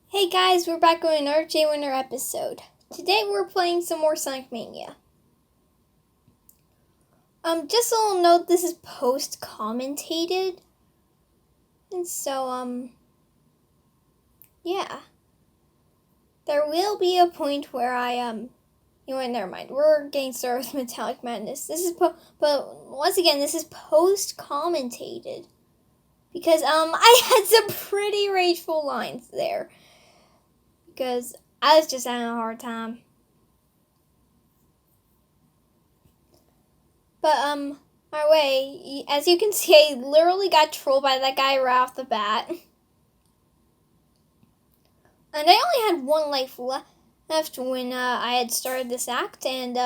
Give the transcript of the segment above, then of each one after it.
Hey guys, we're back with another J.Winner episode. Today we're playing some more Sonic Mania. Just a little note, this is post-commentated. And so, yeah. There will be a point where never mind. We're getting started with Metallic Madness. But once again, this is post-commentated. Because, I had some pretty rageful lines there. Because I was just having a hard time. But, my way, as you can see, I literally got trolled by that guy right off the bat. And I only had one life left when I had started this act, and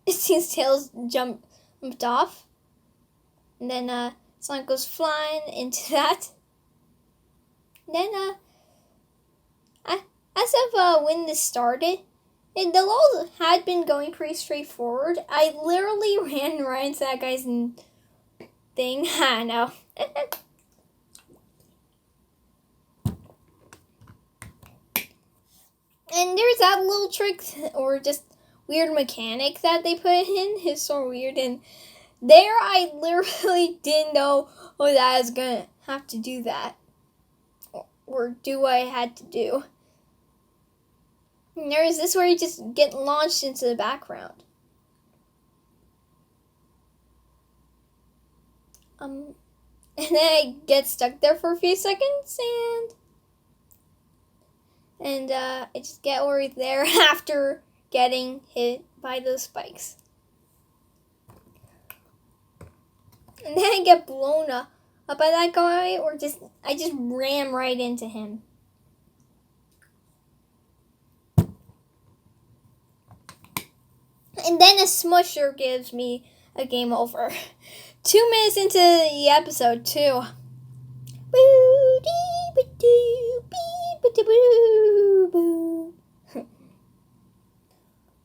it seems Tails jumped off. And then Sonic goes flying into that. And then, as of when this started, and the levels had been going pretty straightforward. I literally ran right into that guy's thing. I know. And there's that little trick, or just weird mechanic that they put in. It's so weird. And there I literally didn't know that I was going to have to do that. Or do what I had to do. And there's this where you just get launched into the background. And then I get stuck there for a few seconds, and I just get over there after getting hit by those spikes. And then I get blown up by that guy, or I just ram right into him. And then a smusher gives me a game over. 2 minutes into the episode, too.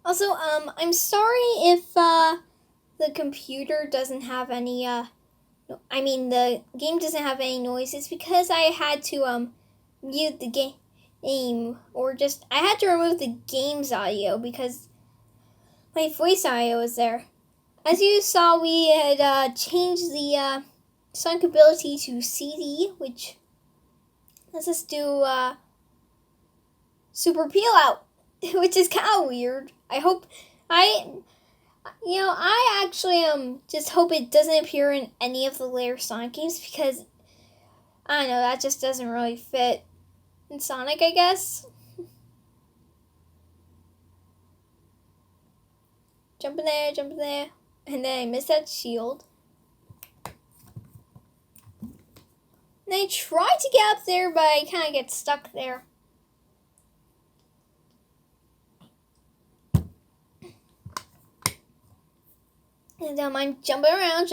Also, I'm sorry if the computer doesn't have any the game doesn't have any noises, because I had to mute the game, or I had to remove the game's audio because my voice audio was there. As you saw, we had changed the Sonic ability to CD, which lets us do Super Peel Out, which is kind of weird. I actually just hope it doesn't appear in any of the later Sonic games, because I don't know, that just doesn't really fit in Sonic, I guess. Jump in there. And then I missed that shield. And I tried to get up there, but I kind of get stuck there. And I'm jumping around.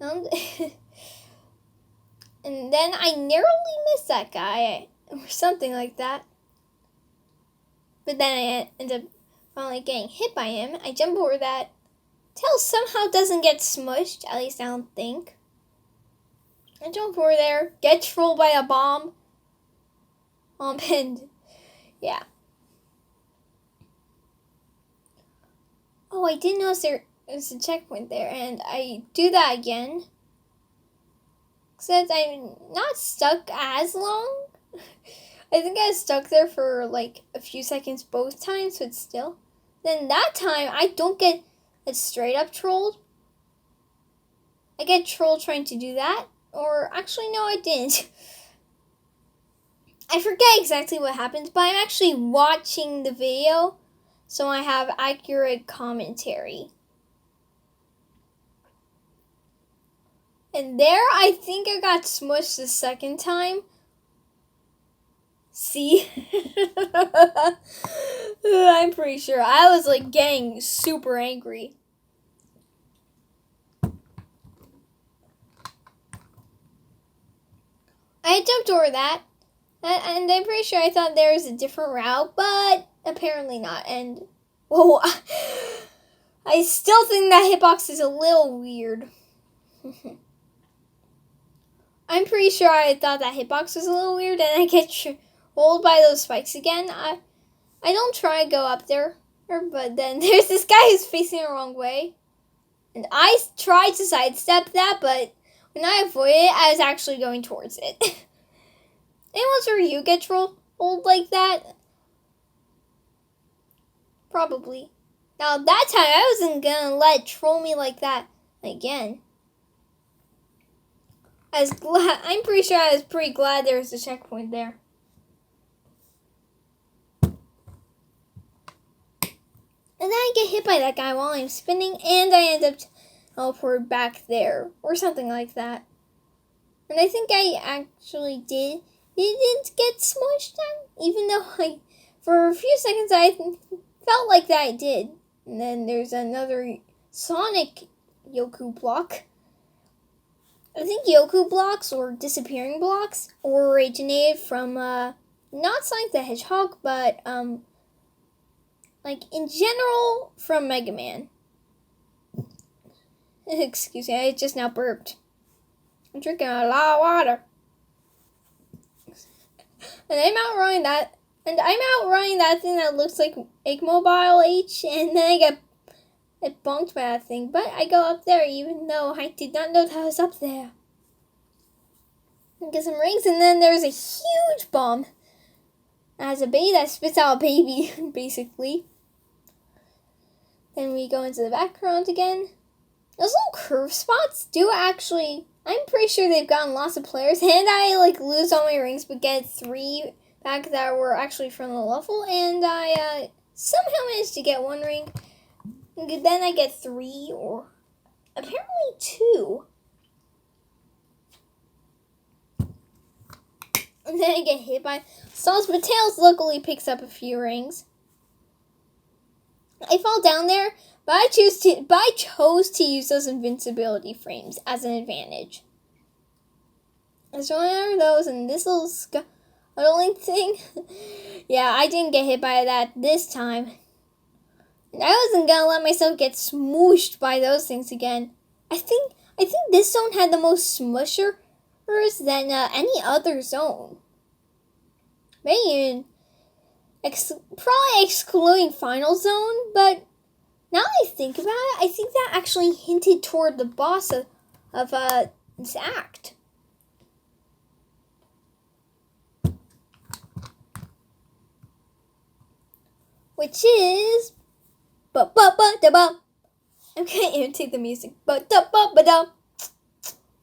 And then I narrowly missed that guy, or something like that. But then I end up finally getting hit by him. I jump over that. Tails somehow doesn't get smushed, at least I don't think. I jump over there, get trolled by a bomb. And yeah. Oh, I didn't notice there was a checkpoint there, and I do that again. Except I'm not stuck as long. I think I was stuck there for like a few seconds both times, but still. Then that time, I don't get straight up trolled. I get trolled trying to do that. Or actually, no, I didn't. I forget exactly what happens, but I'm actually watching the video, so I have accurate commentary. And there, I think I got smushed the second time. See? I'm pretty sure. I was like getting super angry. I jumped over that. And I'm pretty sure I thought there was a different route, but apparently not. And, whoa, I still think that hitbox is a little weird. I'm pretty sure I thought that hitbox was a little weird, and I get hold by those spikes again, I don't try to go up there, but then there's this guy who's facing the wrong way. And I tried to sidestep that, but when I avoided it, I was actually going towards it. Anyone where you get trolled like that? Probably. Now that time, I wasn't gonna let it troll me like that again. I'm pretty sure I was pretty glad there was a checkpoint there. And then I get hit by that guy while I'm spinning, and I end up teleported back there, or something like that. And I think I actually didn't get smushed down, even though for a few seconds I felt like that I did. And then there's another Sonic Yoku block. I think Yoku blocks, or disappearing blocks, originated from, not Sonic the Hedgehog, but, in general, from Mega Man. Excuse me, I just now burped. I'm drinking a lot of water. And I'm outrunning that thing that looks like Eggmobile H, and then I get bonked by that thing. But I go up there even though I did not know that I was up there. I get some rings, and then there's a huge bomb. It has a baby that spits out a baby, basically. Then we go into the background again. Those little curve spots do actually, I'm pretty sure they've gotten lots of players, and I lose all my rings but get 3 back that were actually from the level, and I somehow managed to get 1 ring. And then I get 3, or apparently 2. And then I get hit by Stalls, but Tails luckily picks up a few rings. I fall down there, but I chose to use those invincibility frames as an advantage. So I are those, and this little scuttling thing. Yeah, I didn't get hit by that this time. And I wasn't gonna let myself get smooshed by those things again. I think this zone had the most smushers than any other zone. Maybe probably excluding Final Zone, but now that I think about it, I think that actually hinted toward the boss of this act. Which is ba-ba-ba-da-ba. I'm gonna imitate the music. Ba-da-ba-ba-da.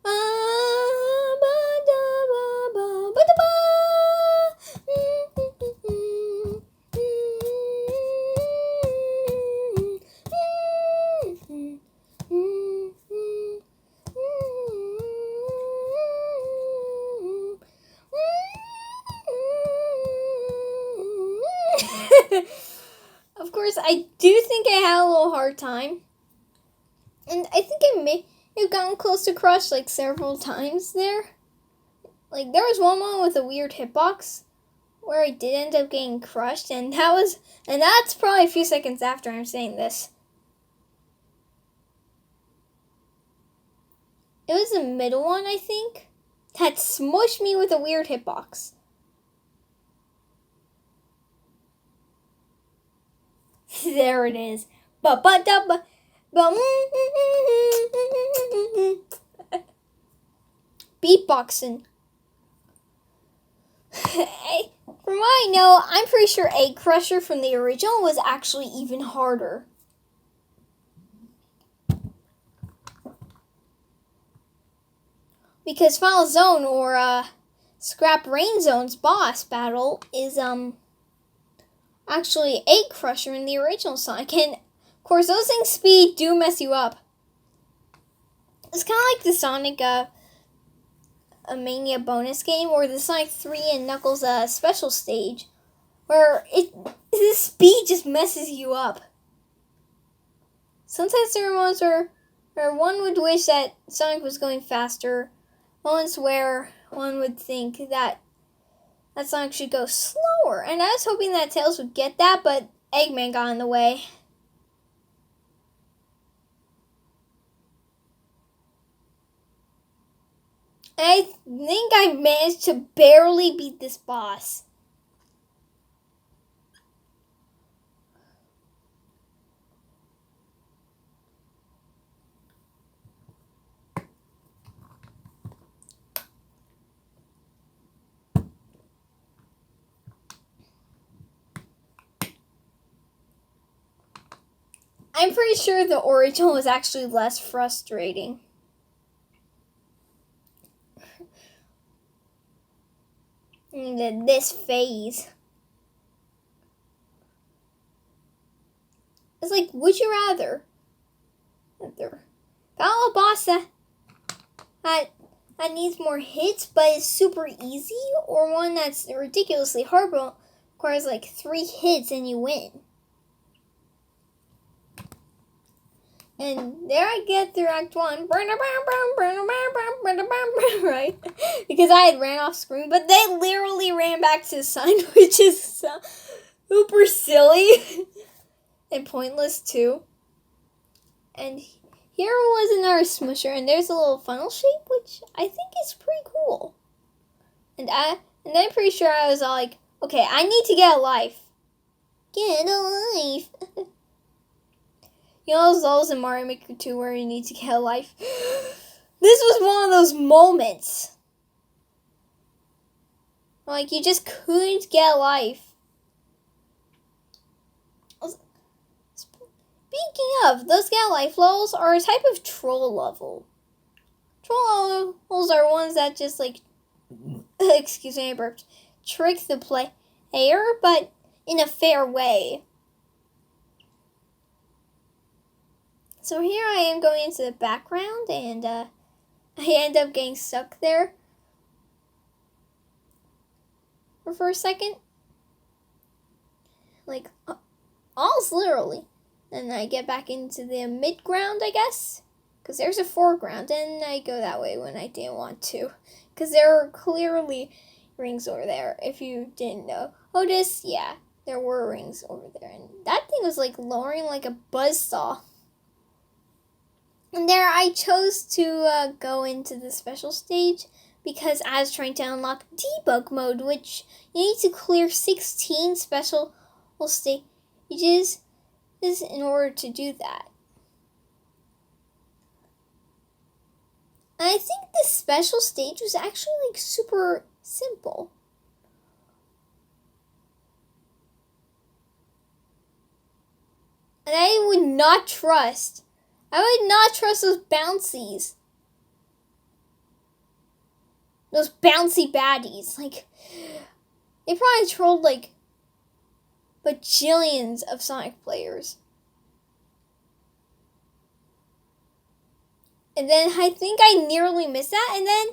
Ba-da-ba-ba-ba-da-ba. Of course, I do think I had a little hard time. And I think I may have gotten close to crush several times there. There was one moment with a weird hitbox where I did end up getting crushed, and that's probably a few seconds after I'm saying this. It was the middle one, I think, that smushed me with a weird hitbox. There it is. Beatboxing. From what I know, I'm pretty sure Egg Crusher from the original was actually even harder. Because Final Zone, or Scrap Rain Zone's boss battle is actually Egg Crusher in the original Sonic. And of course, those things' speed do mess you up. It's kind of like the Sonic a Mania bonus game, or the Sonic 3 and Knuckles special stage, where the speed just messes you up. Sometimes there are moments where one would wish that Sonic was going faster, moments where one would think that Sonic should go slower, and I was hoping that Tails would get that, but Eggman got in the way. I think I managed to barely beat this boss. I'm pretty sure the original was actually less frustrating. This phase. It's like, would you rather battle a boss that needs more hits but is super easy, or one that's ridiculously hard but requires like 3 hits and you win? And there I get through Act 1, right? Because I had ran off screen, but they literally ran back to the sign, which is so super silly and pointless too. And here was another smusher, and there's a little funnel shape, which I think is pretty cool. And I'm pretty sure I was all like, okay, I need to get a life. Get a life. You know those levels in Mario Maker 2 where you need to get a life? This was one of those moments. Like, you just couldn't get a life. Speaking of, those get a life levels are a type of troll level. Troll levels are ones that just, like, excuse me, I burped, trick the player, but in a fair way. So here I am going into the background, and I end up getting stuck there for a second. Like, almost literally. Then I get back into the mid-ground, I guess. Because there's a foreground, and I go that way when I didn't want to. Because there are clearly rings over there, if you didn't know. Otis, yeah, there were rings over there. And that thing was like lowering like a buzzsaw. And there I chose to go into the special stage because I was trying to unlock debug mode, which you need to clear 16 special stages in order to do that. And I think this special stage was actually like super simple. And I would not trust those bouncies. Those bouncy baddies. Like, they probably trolled like bajillions of Sonic players. And then I think I nearly missed that, and then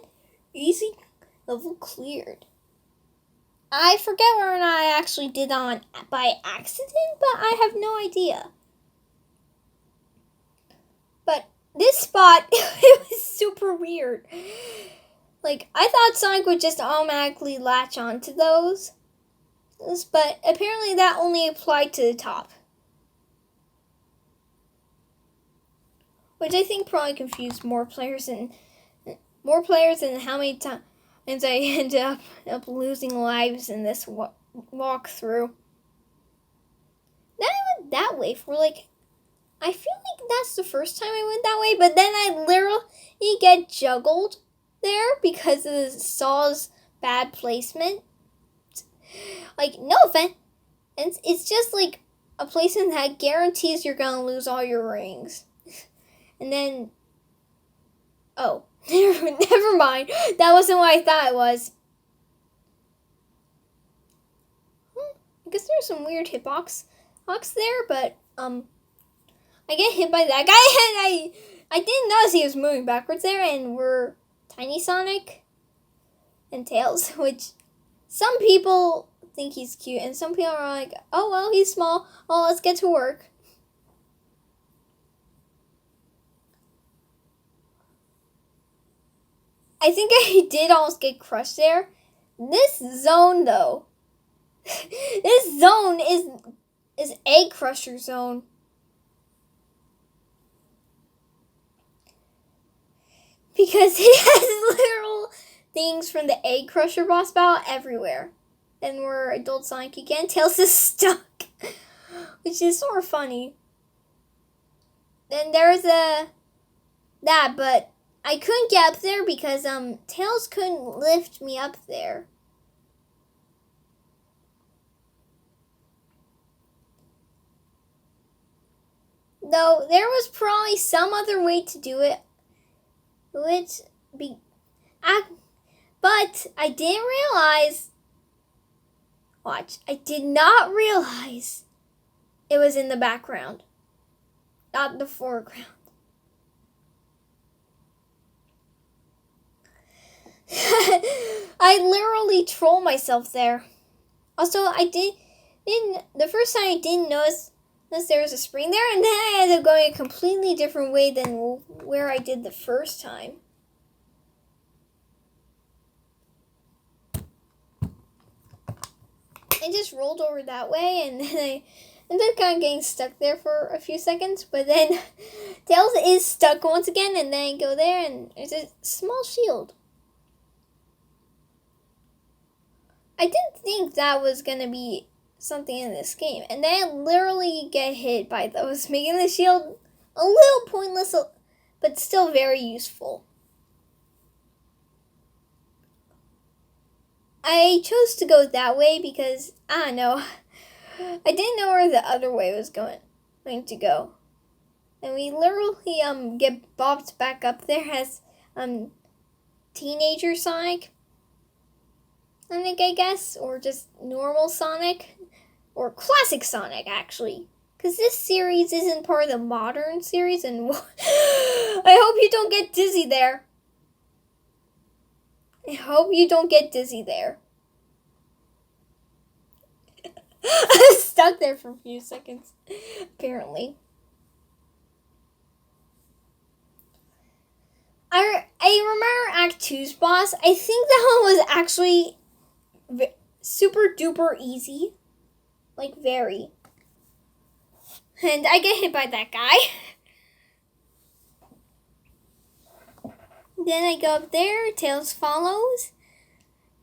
easy level cleared. I forget whether or not I actually did that by accident, but I have no idea. But this spot, it was super weird. Like, I thought Sonic would just automatically latch onto those, but apparently that only applied to the top. Which I think probably confused more players and how many times I ended up losing lives in this walkthrough. Then I went that way for like, I feel like that's the first time I went that way, but then I literally get juggled there because of the Saw's bad placement. Like, no offense, it's just like a placement that guarantees you're gonna lose all your rings. And then, oh, never mind. That wasn't what I thought it was. I guess there's some weird hitbox there, but I get hit by that guy, and I didn't notice he was moving backwards there, and we're Tiny Sonic and Tails, which some people think he's cute, and some people are like, oh well, he's small. Oh, let's get to work. I think I did almost get crushed there. This zone, though, this zone is Egg Crusher Zone. Because it has literal things from the Egg Crusher boss battle everywhere. Then we're Adult Sonic again. Tails is stuck, which is sort of funny. Then there's that, but I couldn't get up there because Tails couldn't lift me up there. Though there was probably some other way to do it. But I didn't realize. Watch, I did not realize it was in the background, not the foreground. I literally trolled myself there. Also, the first time I didn't notice there was a spring there, and then I ended up going a completely different way than where I did the first time. I just rolled over that way, and then I ended up kind of getting stuck there for a few seconds, but then Tails is stuck once again, and then I go there, and there's a small shield. I didn't think that was going to be something in this game, and then I literally get hit by those, making the shield a little pointless, but still very useful. I chose to go that way because, I don't know, I didn't know where the other way was going to go. And we literally get bopped back up there as teenager Sonic, I guess, or just normal Sonic, or classic Sonic, actually. Because this series isn't part of the modern series, and I hope you don't get dizzy there. I hope you don't get dizzy there. I was stuck there for a few seconds, apparently. I remember Act 2's boss. I think that one was actually super duper easy. Like, very. And I get hit by that guy. Then I go up there, Tails follows,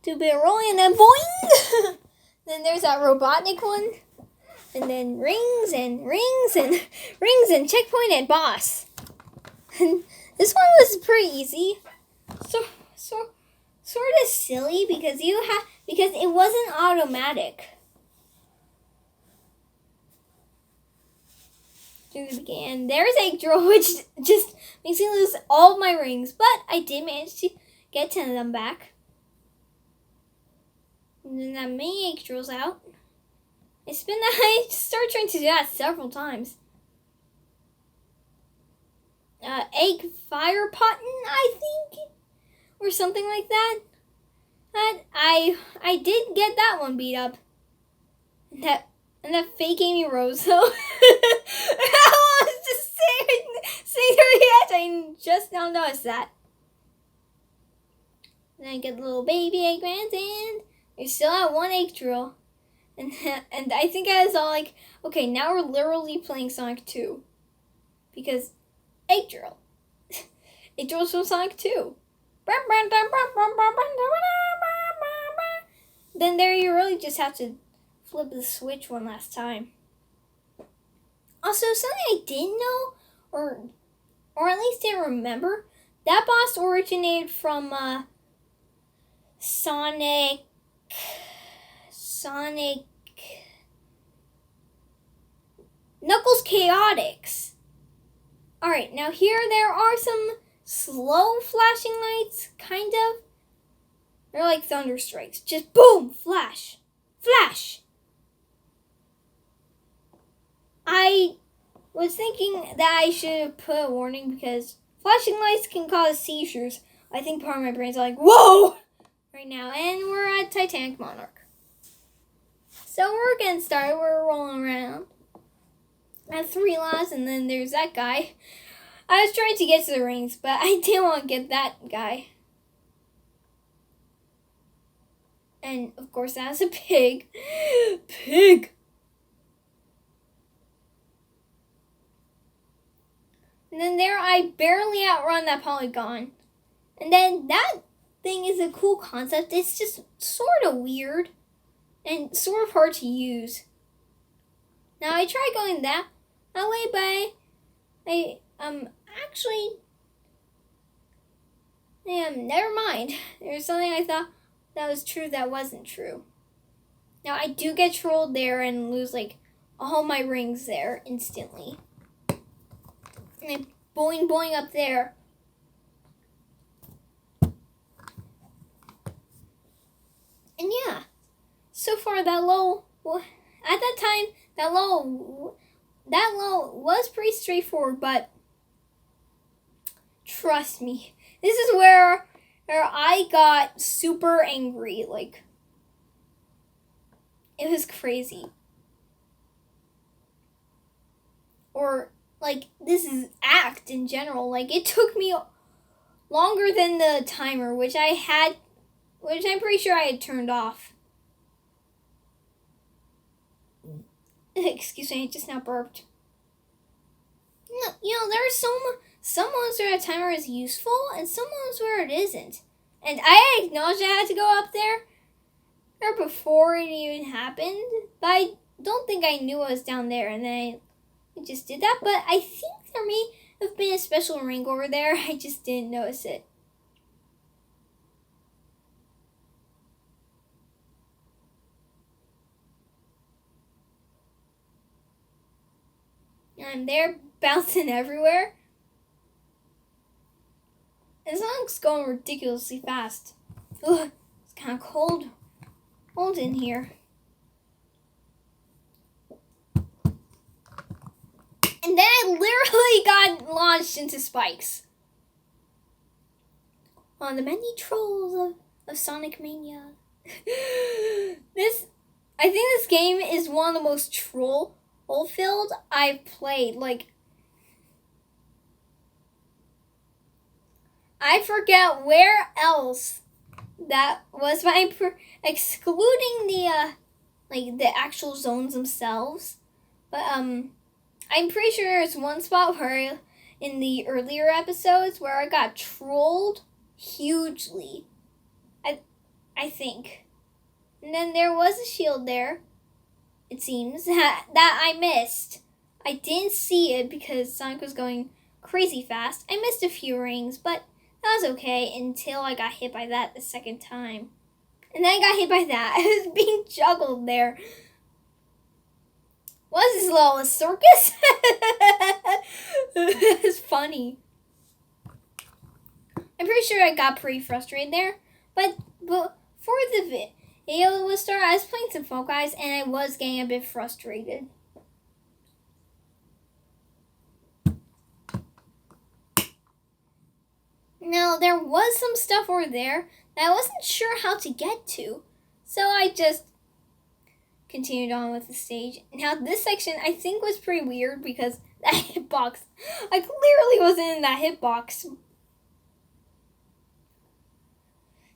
do a bit of rolling, and then boing! Then there's that Robotnik one, and then rings and rings and rings and checkpoint and boss. And this one was pretty easy, sort of silly because it wasn't automatic. And there's Egg Drill, which just makes me lose all of my rings, but I did manage to get 10 of them back. And then that many Egg Drills out. I started trying to do that several times. Egg Fire Potton, I think, or something like that. I did get that one beat up. And that fake Amy Rose, though. I was just saying her yet. I just now noticed that. Then I get the little baby Eggmans, and we still have one Egg Drill. And I think I was all like, okay, now we're literally playing Sonic 2. Because Egg Drill. Egg Drill's from Sonic 2. Then there you really just have to flip the switch one last time. Also, something I didn't know, or at least didn't remember, that boss originated from Sonic Knuckles Chaotix. Alright, now here there are some slow flashing lights, kind of. They're like thunder strikes. Just boom, flash, flash. I was thinking that I should have put a warning because flashing lights can cause seizures. I think part of my brain's like, whoa! Right now, and we're at Titanic Monarch. So we're getting started. We're rolling around. I have 3 lives, and then there's that guy. I was trying to get to the rings, but I didn't want to get that guy. And, of course, that's a pig. Pig! And then there I barely outrun that polygon. And then that thing is a cool concept. It's just sort of weird and sort of hard to use. Now I tried going that way, but never mind. There's something I thought that was true that wasn't true. Now I do get trolled there and lose like all my rings there instantly. And then boing boing up there. And yeah, so far that low, at that time, that low was pretty straightforward, but trust me, this is where I got super angry. Like, it was crazy. Or, like, this is act in general. Like, it took me longer than the timer, which I'm pretty sure I had turned off. Excuse me, I just now burped. You know, there are some moments where a timer is useful and some moments where it isn't. And I acknowledge I had to go up there before it even happened, but I don't think I knew I was down there, and then I just did that. But I think there may have been a special ring over there. I just didn't notice it. And I'm there bouncing everywhere. And this song's going ridiculously fast. Ugh, it's kind of cold in here. And then I literally got launched into spikes. On the many trolls of Sonic Mania. I think this game is one of the most troll-filled I've played. Like, I forget where else that was, but excluding the actual zones themselves. But I'm pretty sure there's one spot where in the earlier episodes where I got trolled hugely. I think. And then there was a shield there, it seems, that I missed. I didn't see it because Sonic was going crazy fast. I missed a few rings, but that was okay until I got hit by that the second time. And then I got hit by that. I was being juggled there. Was this little a circus? It's funny. I'm pretty sure I got pretty frustrated there. But before the video was started, I was playing some Fall Guys and I was getting a bit frustrated. Now, there was some stuff over there that I wasn't sure how to get to. So I just continued on with the stage. Now, this section I think was pretty weird because that hitbox, I clearly wasn't in that hitbox.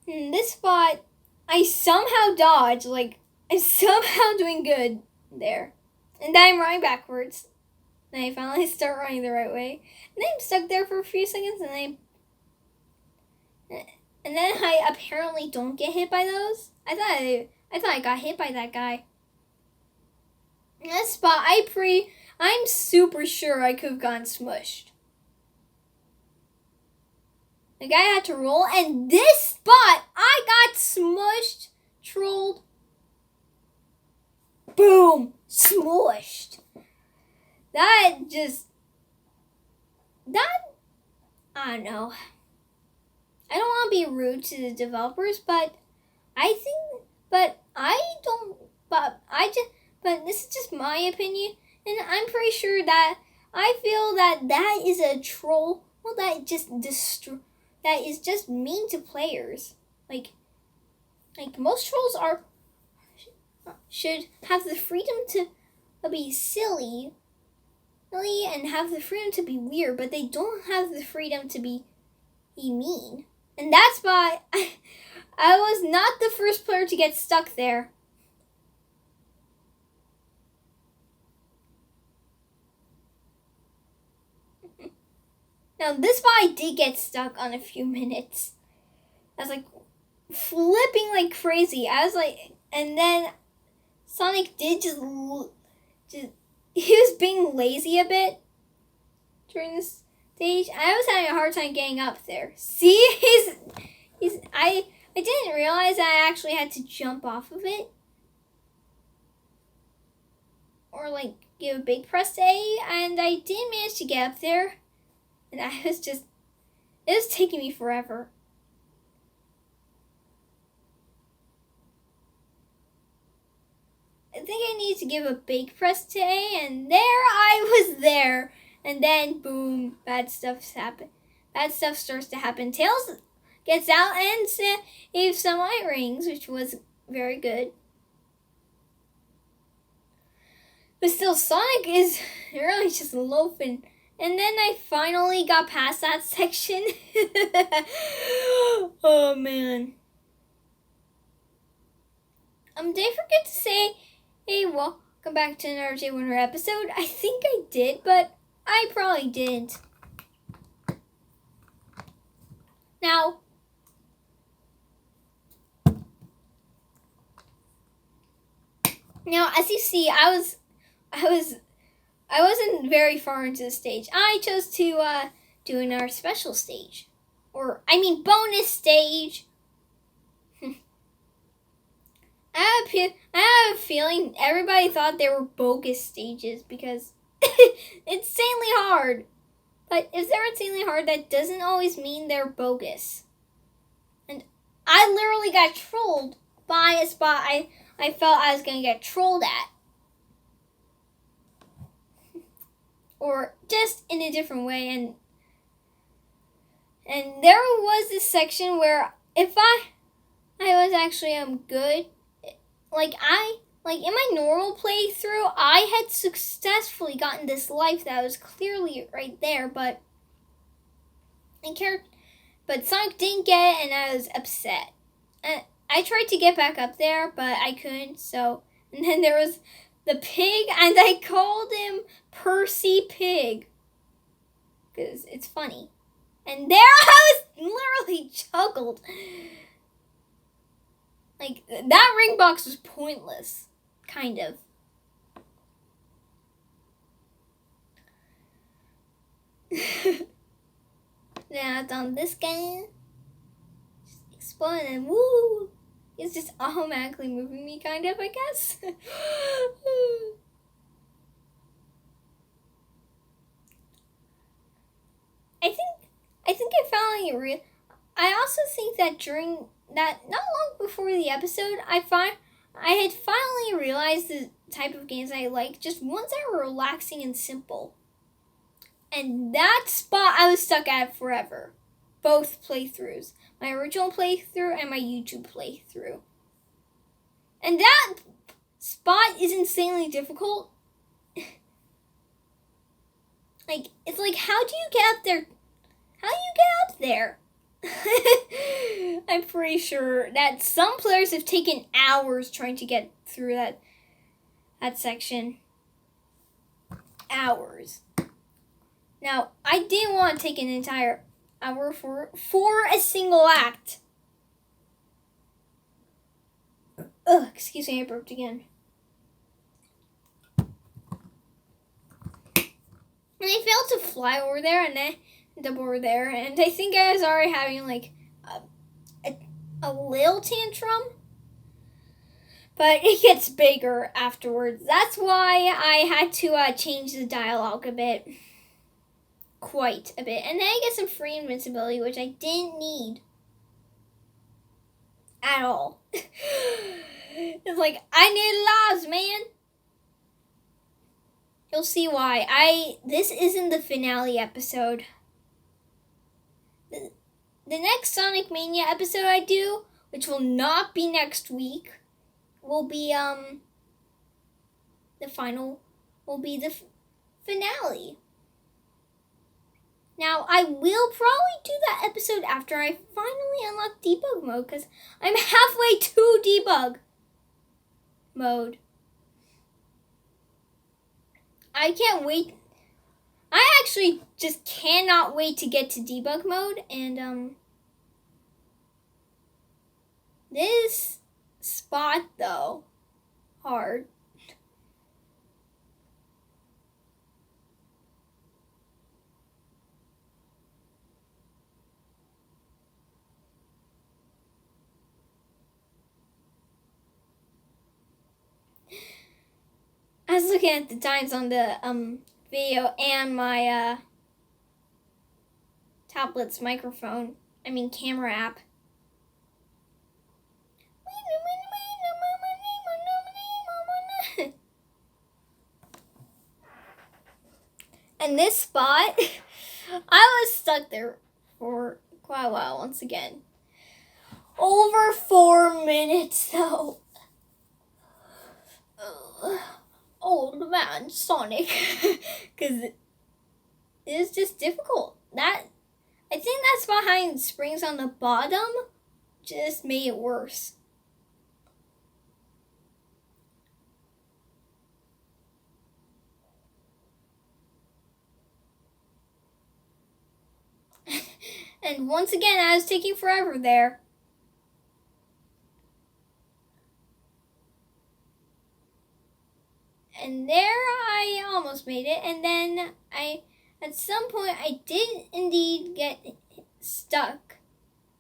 In this spot, I somehow dodged, like, I'm somehow doing good there. And then I'm running backwards. Then I finally start running the right way. And then I'm stuck there for a few seconds, and then I apparently don't get hit by those. I thought I got hit by that guy. In that spot, I'm super sure I could have gotten smushed. The guy had to roll, and this spot, I got smushed, trolled. Boom, smushed. I don't know. I don't want to be rude to the developers, but this is just my opinion, and I'm pretty sure that I feel that is a troll. Well, that is just mean to players. Like most trolls should have the freedom to be silly and have the freedom to be weird, but they don't have the freedom to be mean. And that's why I was not the first player to get stuck there. Now, this spot I did get stuck on a few minutes. I was like flipping like crazy. I was like, and then Sonic did just he was being lazy a bit during this stage. I was having a hard time getting up there. See, I didn't realize I actually had to jump off of it, or like give a big press A, and I did manage to get up there. And it was taking me forever. I think I need to give a bake press today, and there I was there. And then, boom, bad stuff happens. Bad stuff starts to happen. Tails gets out and saves some eye rings, which was very good. But still, Sonic is really just loafing. And then I finally got past that section. Oh, man. Did I forget to say, hey, welcome back to another J.Winner episode? I think I did, but I probably didn't. Now, as you see, I wasn't very far into the stage. I chose to do another special stage, bonus stage. I have a feeling everybody thought they were bogus stages because it's insanely hard. But if they're insanely hard, that doesn't always mean they're bogus. And I literally got trolled by a spot I felt I was going to get trolled at. Or just in a different way. And there was this section where if I was actually good, like in my normal playthrough, I had successfully gotten this life that was clearly right there, but Sonic didn't get it, and I was upset. And I tried to get back up there, but I couldn't. And then there was the pig, and I called him Percy Pig because it's funny. And there I was literally juggled. Like, that ring box was pointless. Kind of. Now it's on this guy. Just explode and woo! It's just automatically moving me, kind of, I guess. I think I finally I also think that during that, not long before the episode, I had finally realized the type of games I like, just ones that were relaxing and simple. And that spot I was stuck at forever. Both playthroughs. My original playthrough and my YouTube playthrough. And that spot is insanely difficult. It's like, how do you get up there? How do you get up there? I'm pretty sure that some players have taken hours trying to get through that section. Hours. Now, I didn't want to take an entire hour for a single act. Ugh, excuse me, I burped again. And I failed to fly over there and then up over there, and I think I was already having like a little tantrum, but it gets bigger afterwards. That's why I had to change the dialogue a bit, quite a bit, and then I get some free invincibility, which I didn't need at all. It's like, I need lives, man. You'll see why. This isn't the finale episode. The next Sonic Mania episode I do, which will not be next week, will be the finale. Now, I will probably do that episode after I finally unlock debug mode, because I'm halfway to debug mode. I can't wait. I actually just cannot wait to get to debug mode, and this spot though, hard. I was looking at the times on the video and my tablet's camera app. And this spot, I was stuck there for quite a while once again. Over 4 minutes though. Old man Sonic. Because it is just difficult. I think that spot having springs on the bottom just made it worse. And once again, I was taking forever there. And there I almost made it. And then at some point, I did indeed get stuck.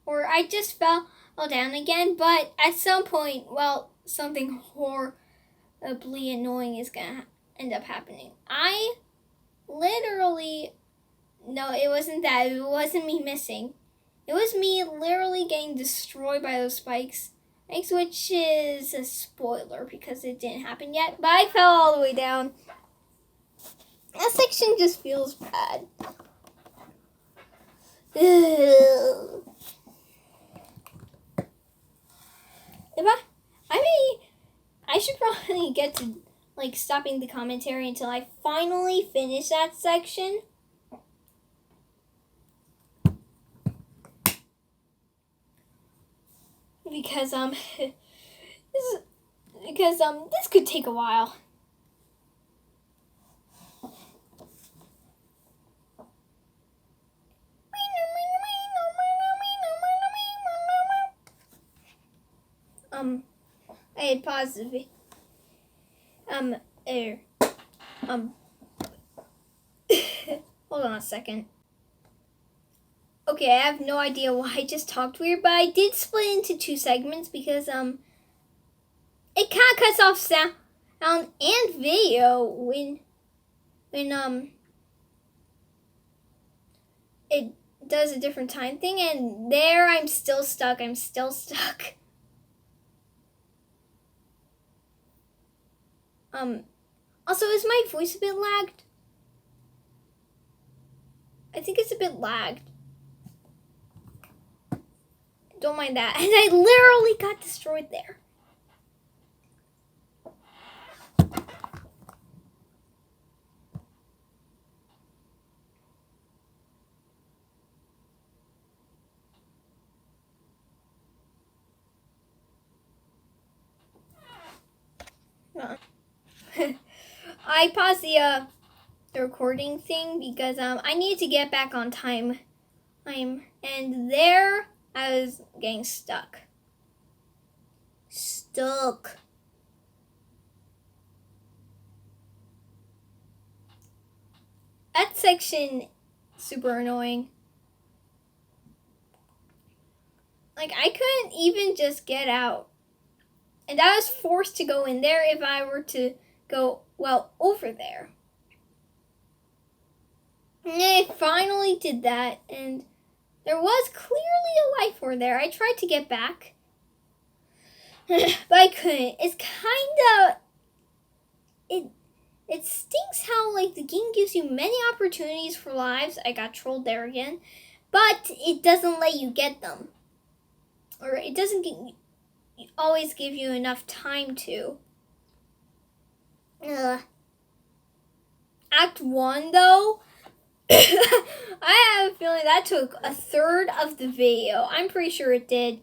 Or I just fell down again. But at some point, well, something horribly annoying is going to end up happening. No, it wasn't that. It wasn't me missing. It was me literally getting destroyed by those spikes. Which is a spoiler because it didn't happen yet. But I fell all the way down. That section just feels bad. I should probably get to stopping the commentary until I finally finish that section. Because this could take a while. I had paused the video. Hold on a second. Okay, I have no idea why I just talked weird, but I did split into 2 segments because, it kind of cuts off sound and video when it does a different time thing, and there I'm still stuck. Also, is my voice a bit lagged? I think it's a bit lagged. Don't mind that. And I literally got destroyed there. I paused the recording thing because I needed to get back on time. And there I was getting stuck. That section super annoying. I couldn't even just get out. And I was forced to go in there if I were to go, over there. And I finally did that, and there was clearly a life orb there. I tried to get back, but I couldn't. It's kind of... It stinks how, the game gives you many opportunities for lives. I got trolled there again. But it doesn't let you get them. Or it doesn't always give you enough time to. Act 1, though, I have a feeling that took a third of the video. I'm pretty sure it did.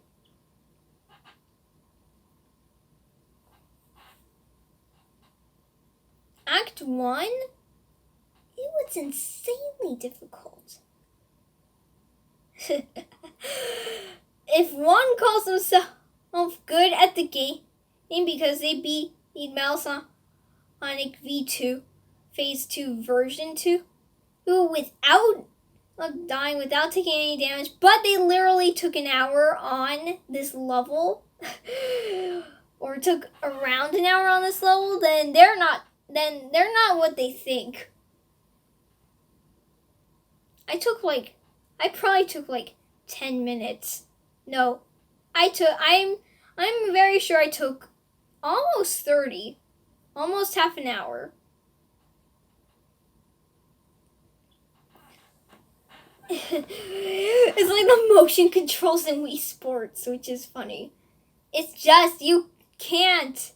Act 1, it was insanely difficult. If one calls himself good at the game because they beat Sonic V2, Phase 2, Version 2, without dying, without taking any damage, but they literally took an hour on this level, or took around an hour on this level, then they're not what they think. I took I probably took like 10 minutes. No, I'm very sure I took almost 30, almost half an hour. It's like the motion controls in Wii Sports, which is funny. It's just you can't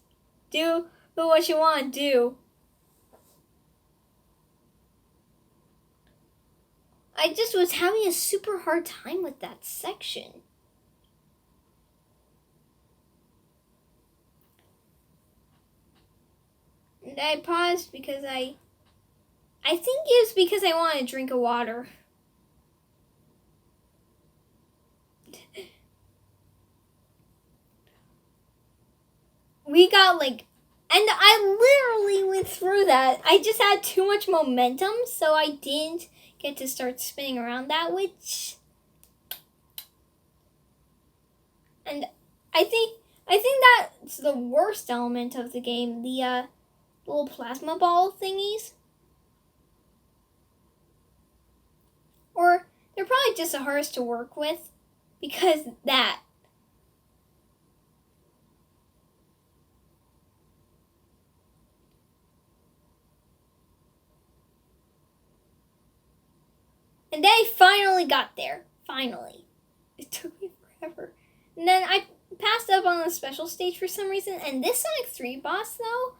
do what you want to do. I just was having a super hard time with that section. And I paused because I think it was because I wanted a drink of water. We got like, and I literally went through that. I just had too much momentum, so I didn't get to start spinning around that, which, and I think that's the worst element of the game, the little plasma ball thingies. Or they're probably just the hardest to work with because that. And then I finally got there. Finally. It took me forever. And then I passed up on the special stage for some reason. And this Sonic 3 boss, though,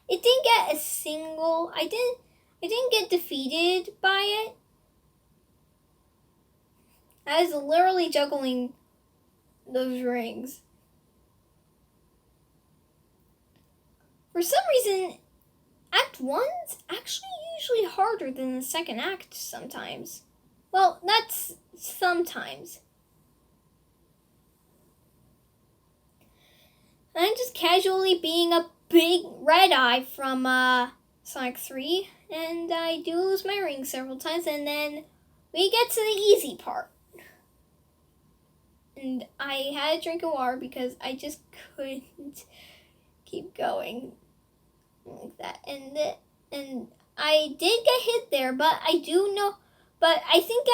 it didn't get a single... I didn't get defeated by it. I was literally juggling those rings. For some reason, Act 1's actually usually harder than the second act sometimes. Well, that's sometimes. I'm just casually being a big red eye from Sonic 3, and I do lose my ring several times, and then we get to the easy part. And I had a drink of water because I just couldn't keep going like that. And I did get hit there, but I do know. But I think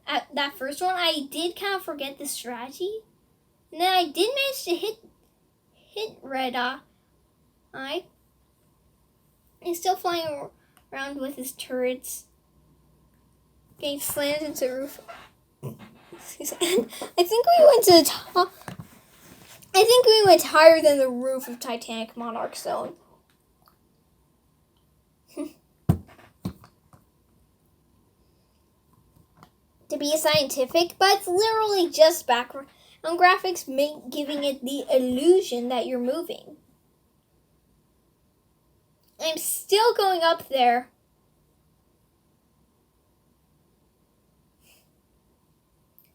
at that first one, I did kind of forget the strategy. And then I did manage to hit Red Eye. He's still flying around with his turrets. Getting slammed into the roof. And I think we went to the top. I think we went higher than the roof of Titanic Monarch Zone. To be scientific, but it's literally just background graphics giving it the illusion that you're moving. I'm still going up there.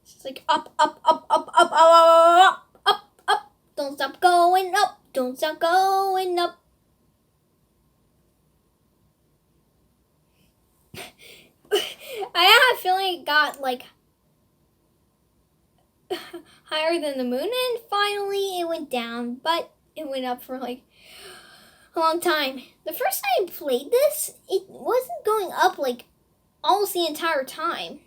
It's like up. Don't stop going up. Don't stop going up. I had a feeling it got like higher than the moon, and finally it went down, but it went up for like a long time. The first time I played this, it wasn't going up like almost the entire time.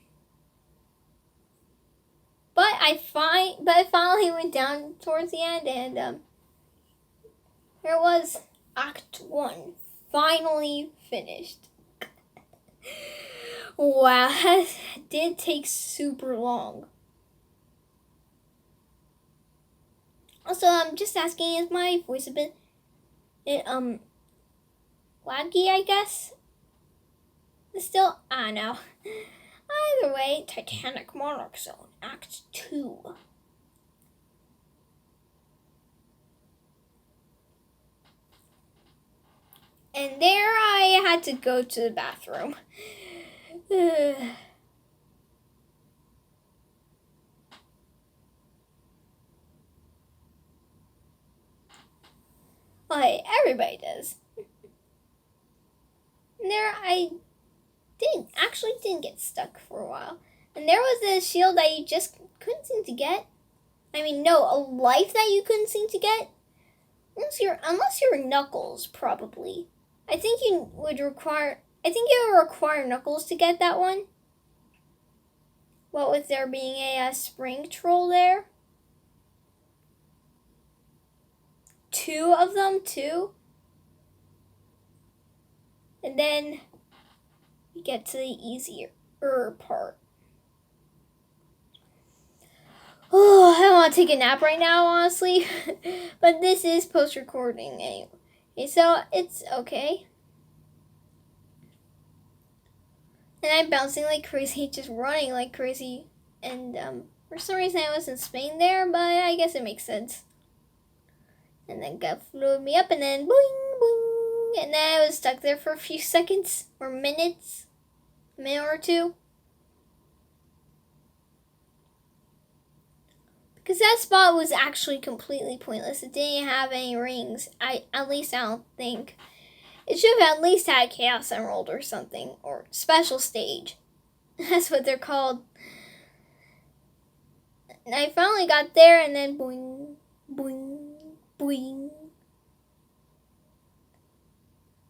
But it finally went down towards the end, and there was Act 1 finally finished. Wow, that did take super long. Also, I'm just asking, is my voice a bit laggy, I guess? Still, I don't know. Either way, Titanic Monarch Zone, Act 2. And there I had to go to the bathroom. Like, everybody does. And there I didn't get stuck for a while. And there was a shield that you just couldn't seem to get. I mean, no, a life that you couldn't seem to get. Unless you're Knuckles, probably. I think it would require Knuckles to get that one. What with there being a spring troll there? 2 of them too. And then we get to the easier part. Oh, I want to take a nap right now, honestly. But this is post-recording anyway. So it's okay. And I'm bouncing like crazy, just running like crazy. And for some reason I was in Spain there, but I guess it makes sense. And then God flew me up and then boing, boing. And then I was stuck there for a few seconds or minutes. A minute or two. Because that spot was actually completely pointless. It didn't have any rings. At least I don't think. It should have at least had Chaos Emerald or something. Or special stage. That's what they're called. And I finally got there and then boing, boing, boing.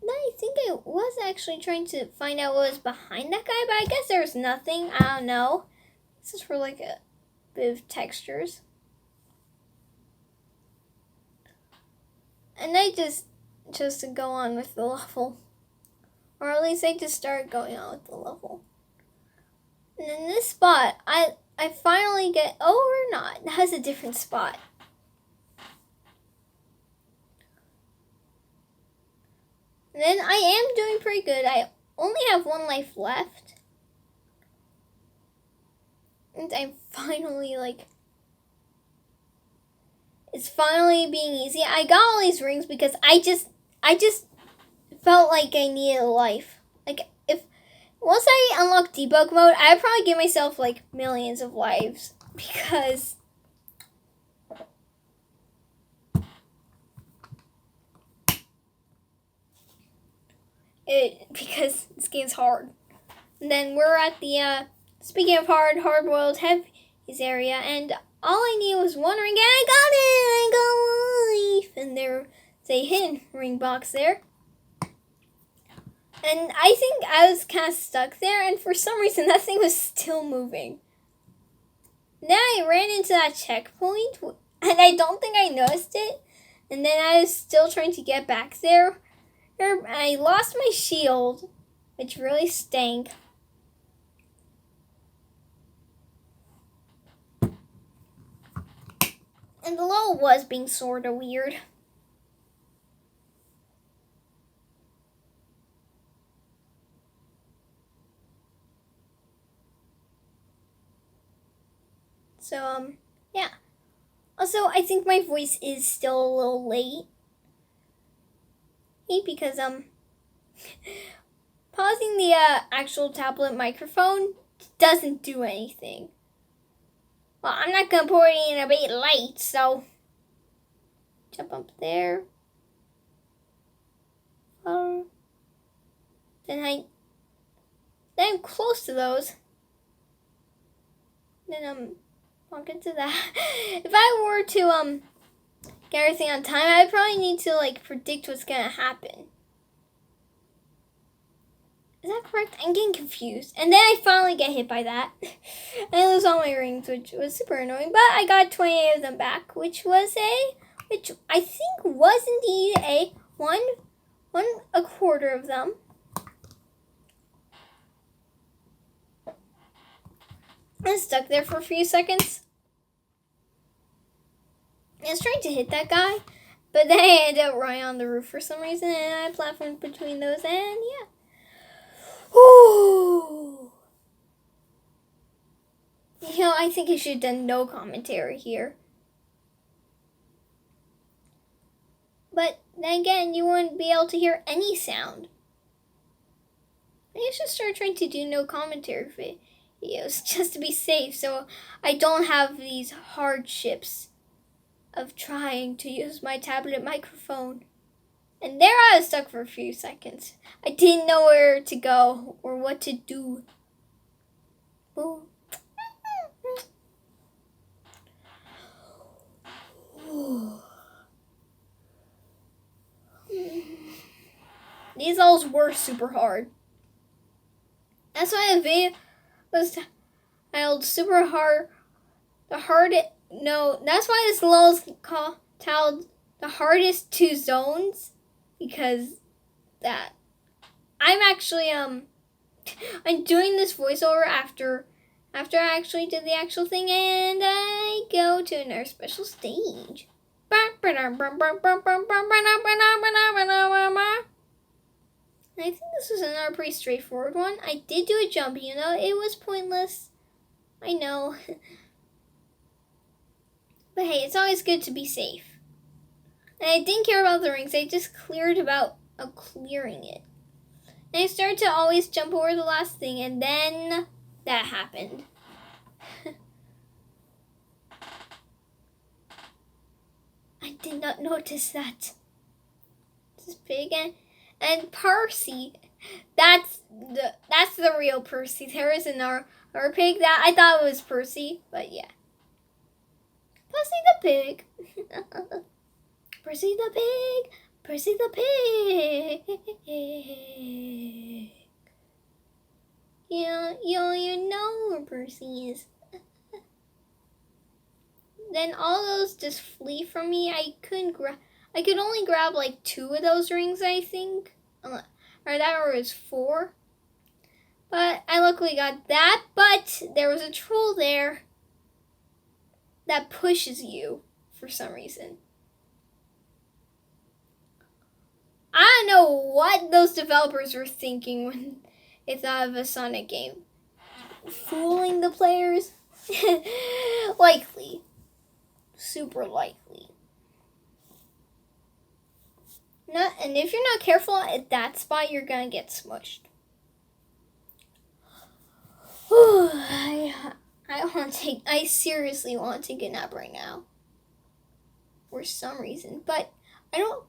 And I think I was actually trying to find out what was behind that guy. But I guess there's nothing. I don't know. This is for like a bit of textures. And I just go on with the level. Or at least I just started going on with the level. And in this spot, I finally get, or not, that's a different spot. And then I am doing pretty good. I only have 1 life left. And I'm finally it's finally being easy. I got all these rings because I just felt like I needed a life. Like if once I unlock debug mode, I'd probably give myself like millions of lives because this game's hard. And then we're at the speaking of hard-boiled heavies area, and all I needed was 1 ring, and I got it! I got life! And there's a hidden ring box there. And I think I was kind of stuck there, and for some reason that thing was still moving. Then I ran into that checkpoint, and I don't think I noticed it. And then I was still trying to get back there. I lost my shield, which really stank. And the level was being sort of weird. So, yeah. Also, I think my voice is still a little late. Because, pausing the actual tablet microphone doesn't do anything. Well, I'm not going to pour it in a bit light, so jump up there. Then I'm close to those. Then walk into that. If I were to get everything on time, I'd probably need to like predict what's gonna happen. Is that correct? I'm getting confused. And then I finally get hit by that. And I lose all my rings, which was super annoying. But I got 28 of them back, which I think was indeed a a quarter of them. I was stuck there for a few seconds. I was trying to hit that guy, but then I ended up running on the roof for some reason, and I platformed between those, and yeah. Ooh. I think I should have done no commentary here. But then again, you wouldn't be able to hear any sound. I should start trying to do no commentary videos just to be safe, so I don't have these hardships of trying to use my tablet microphone. And there I was stuck for a few seconds. I didn't know where to go or what to do. Ooh. These levels were super hard. That's why the video was I held super hard. That's why this level is called the hardest 2 zones, because that I'm actually I'm doing this voiceover after I actually did the actual thing, and I go to another special stage. I think this was another pretty straightforward one. I did do a jump, it was pointless. I know. But hey, it's always good to be safe. And I didn't care about the rings, I just cleared about clearing it. And I started to always jump over the last thing, and then that happened. I did not notice that. This pig and Percy. That's the real Percy. There is another pig that I thought was Percy, but yeah. Percy the pig. Percy the pig. Percy the pig. You know where Percy is. Then all those just flee from me. I could only grab like 2 of those rings, I think. Or that was 4. But I luckily got that. But there was a troll there that pushes you for some reason. I don't know what those developers were thinking when they thought of a Sonic game. Fooling the players? Likely. Super likely. And if you're not careful at that spot, you're gonna get smushed. I seriously want to take a nap right now. For some reason. But I don't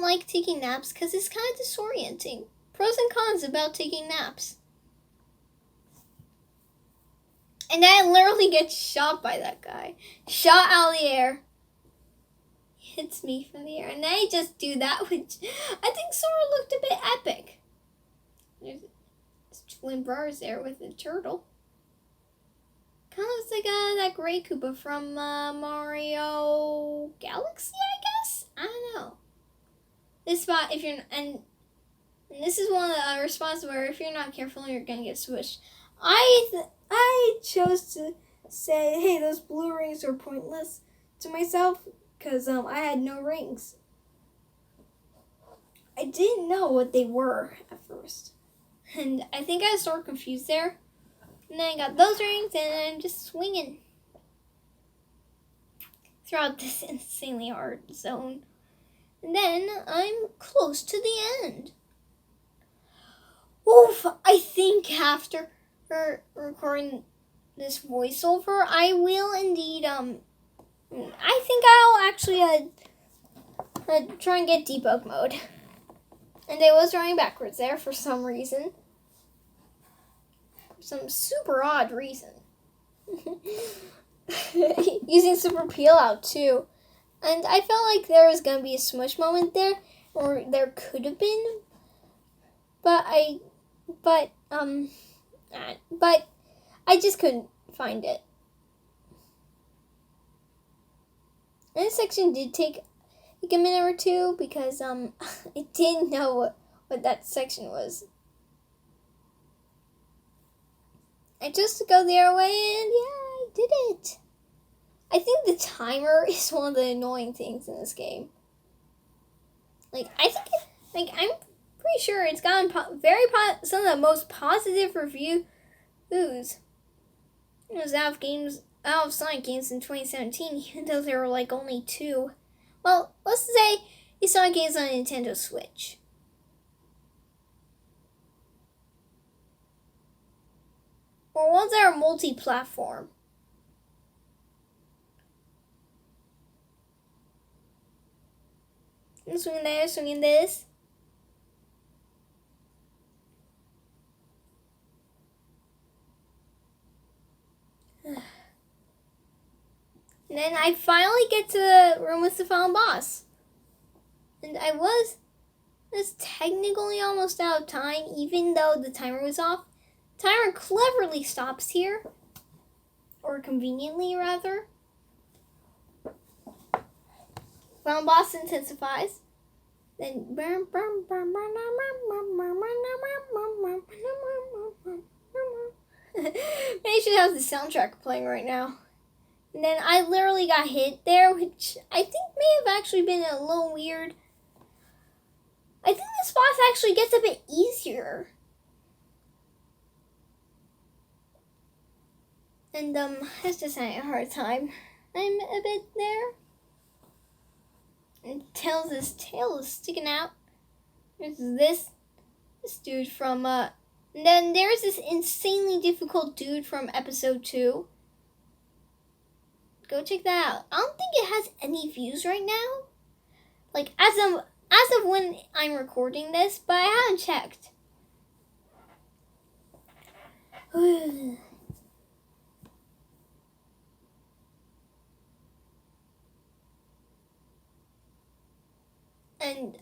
like taking naps because it's kind of disorienting. Pros and cons about taking naps. And then I literally get shot by that guy. Shot out of the air. Hits me from the air. And I just do that, which I think sort of looked a bit epic. There's twin brothers there with a turtle. Kind of looks like that gray Koopa from Mario Galaxy, I guess? I don't know. This spot, if you're... And this is one of the responses where if you're not careful, you're going to get swished. I chose to say, hey, those blue rings are pointless to myself because I had no rings. I didn't know what they were at first. And I think I was sort of confused there. And then I got those rings and I'm just swinging throughout this insanely hard zone. And then I'm close to the end. Oof, I think after recording this voiceover, I will indeed, I think I'll actually try and get debug mode. And I was running backwards there for some reason. For some super odd reason. Using super peel out too. And I felt like there was going to be a smush moment there, or there could have been. But I just couldn't find it. And this section did take like a minute or two because I didn't know what that section was. I just go the other way and yeah, I did it. I think the timer is one of the annoying things in this game. Like I'm pretty sure it's gotten some of the most positive reviews. It was out of Sonic games in 2017, even though there were like only 2. Well, let's say these Sonic games on Nintendo Switch. Or ones that are multi-platform. I'm swinging there, swinging this. And then I finally get to the room with the final boss. And I was technically almost out of time, even though the timer was off. Timer cleverly stops here. or conveniently rather. Final boss intensifies. Then maybe I should have the soundtrack playing right now. And then I literally got hit there, which I think may have actually been a little weird. I think this boss actually gets a bit easier. And it's just having a hard time. I'm a bit there. And his tail is sticking out. There's this dude from and then there's this insanely difficult dude from episode 2. Go check that out. I don't think it has any views right now. Like as of when I'm recording this, but I haven't checked. And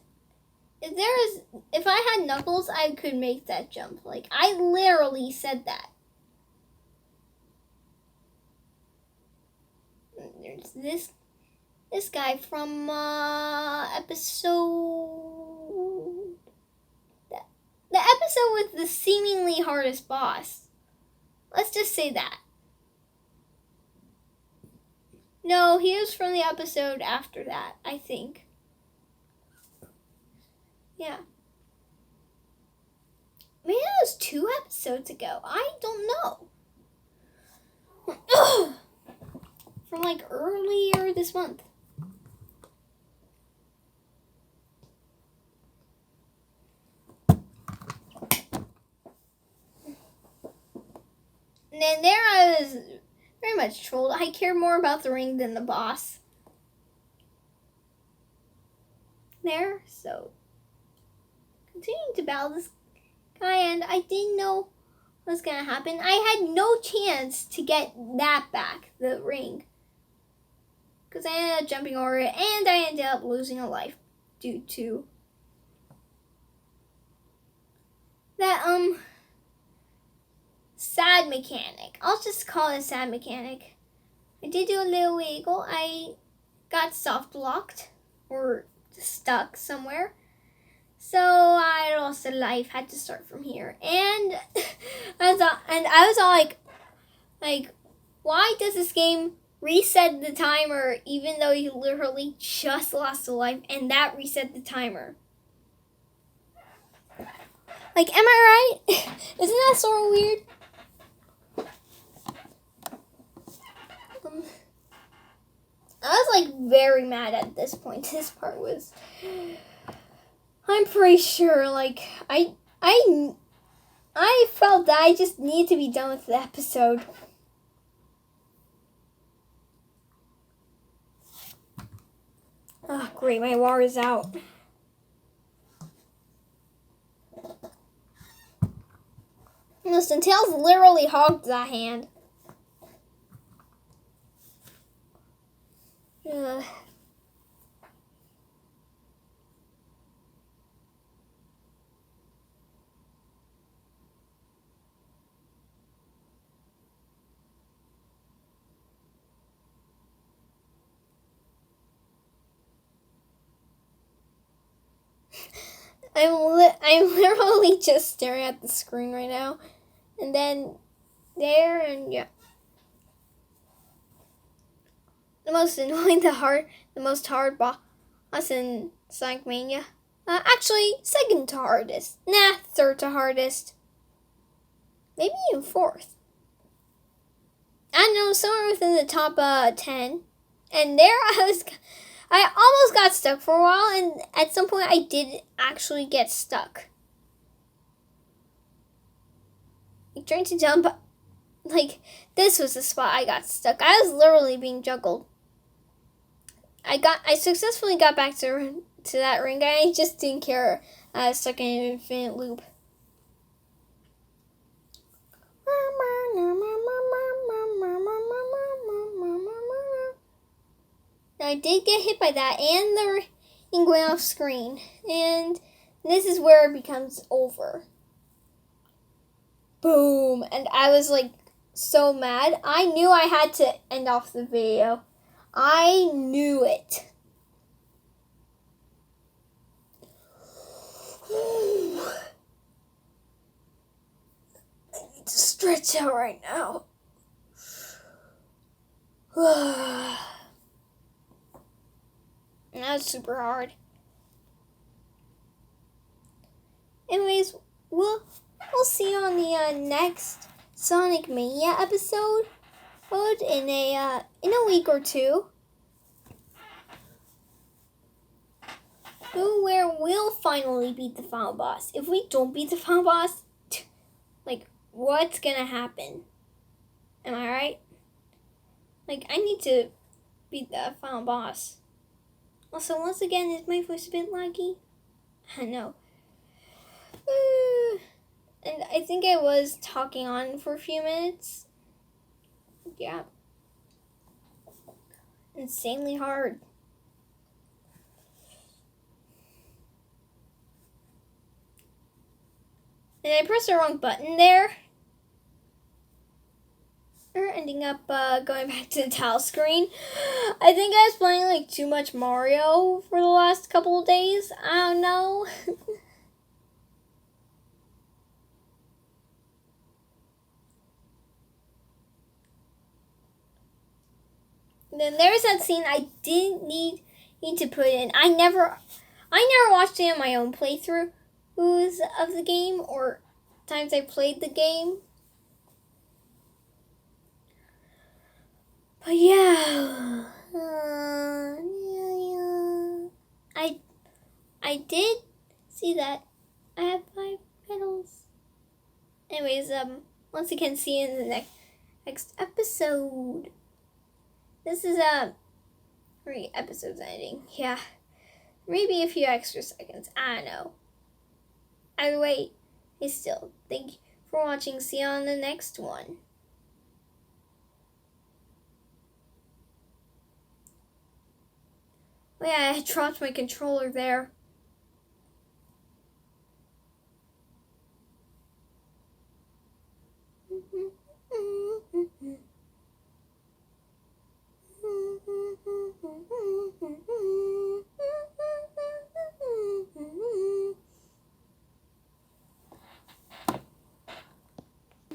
if I had Knuckles, I could make that jump. Like, I literally said that. And there's this guy from episode... The episode with the seemingly hardest boss. Let's just say that. No, he was from the episode after that, I think. Yeah. Maybe that was 2 episodes ago. I don't know. From like earlier this month. And then there I was very much trolled. I cared more about the ring than the boss. There, so continuing to battle this guy, and I didn't know what was gonna happen. I had no chance to get that back, the ring, because I ended up jumping over it, and I ended up losing a life due to that sad mechanic. I'll just call it a sad mechanic. I did do a little wiggle. I got soft blocked or stuck somewhere. So I lost a life, had to start from here. And I was all like, why does this game reset the timer even though you literally just lost a life and that reset the timer? Like, am I right? Isn't that sort of weird? I was like very mad at this point. This part was... I'm pretty sure, like, I felt that I just need to be done with the episode. Oh, great, my water is out. Listen, Tails literally hogged that hand. I'm literally just staring at the screen right now, and then there, and yeah. The most annoying, the most hard boss in Titanic Mania. Actually, second to hardest. Nah, third to hardest. Maybe even fourth. I don't know, somewhere within the top 10. And there I almost got stuck for a while, and at some point I did actually get stuck. Like, trying to jump, like, this was the spot I got stuck. I was literally being juggled. I successfully got back to that ring. I just didn't care. I was stuck in an infinite loop. Now, I did get hit by that, and the ring went off screen. And this is where it becomes over. Boom. And I was like so mad. I knew I had to end off the video. I knew it. I need to stretch out right now. That's super hard. Anyways, we'll see you on the next Sonic Mania episode in a week or two, where we'll finally beat the final boss. If we don't beat the final boss, like, what's gonna happen? Am I right? Like, I need to beat the final boss. Also, once again, is my voice a bit laggy? I know. And I think I was talking on for a few minutes. Yeah. Insanely hard. And I pressed the wrong button there. We're ending up going back to the tile screen. I think I was playing like too much Mario for the last couple of days. I don't know. Then there's that scene I didn't need to put in. I never watched it in my own playthroughs of the game or times I played the game. But yeah, I did see that I have 5 medals. Anyways, once again, see you in the next episode. This is 3 episodes ending. Yeah, maybe a few extra seconds. I don't know. Either way, still, thank you for watching. See you on the next one. Oh yeah, I dropped my controller there.